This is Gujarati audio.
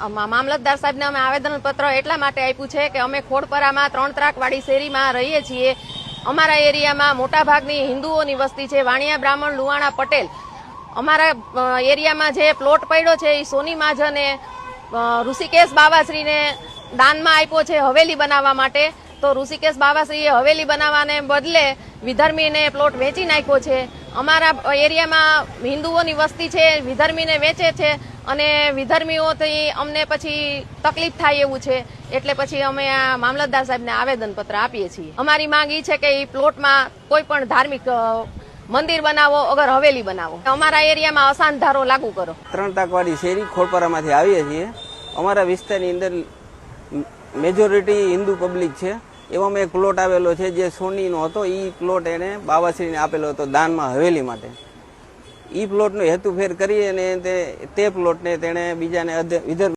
મામલતદાર સાહેબને અમે આવેદનપત્ર એટલા માટે આપ્યું છે કે અમે ખોડપરામાં 3 ત્રાકવાળી શેરીમાં રહીએ છીએ. અમારા એરિયામાં મોટાભાગની હિન્દુઓની વસ્તી છે, વાણિયા બ્રાહ્મણ, લુહાણા, પટેલ. અમારા એરિયામાં જે પ્લોટ પડ્યો છે એ સોની મહાજને ઋષિકેશ બાવાશ્રીને દાનમાં આપ્યો છે હવેલી બનાવવા માટે. તો ઋષિકેશ બાવાશ્રીએ હવેલી બનાવવાને બદલે વિધર્મીને પ્લોટ વેચી નાખ્યો છે. અમારા એરિયામાં હિન્દુઓની વસ્તી છે, વિધર્મીને વેચે છે અને વિધર્મીઓથી અમને પછી તકલીફ થાય એવું છે. એટલે પછી અમે આ મામલતદાર સાહેબને આવેદનપત્ર આપીએ છીએ. અમારી માંગ એ છે કે એ પ્લોટમાં કોઈ પણ ધાર્મિક મંદિર બનાવો અગર હવેલી બનાવો. અમારા એરિયામાં અશાંત ધારો લાગુ કરો. 3 ત્રાકવાળી શેરી ખોડપરામાંથી આવીએ છીએ. અમારા વિસ્તારની અંદર મેજોરિટી હિન્દુ પબ્લિક છે. એવામાં એક પ્લોટ આવેલો છે જે સોનીનો હતો. એ પ્લોટ એને બાવાશ્રીને આપેલો હતો દાનમાં હવેલી માટે. એ પ્લોટનો હેતુફેર કરી અને તે પ્લોટને તેણે બીજાને વિધર્મી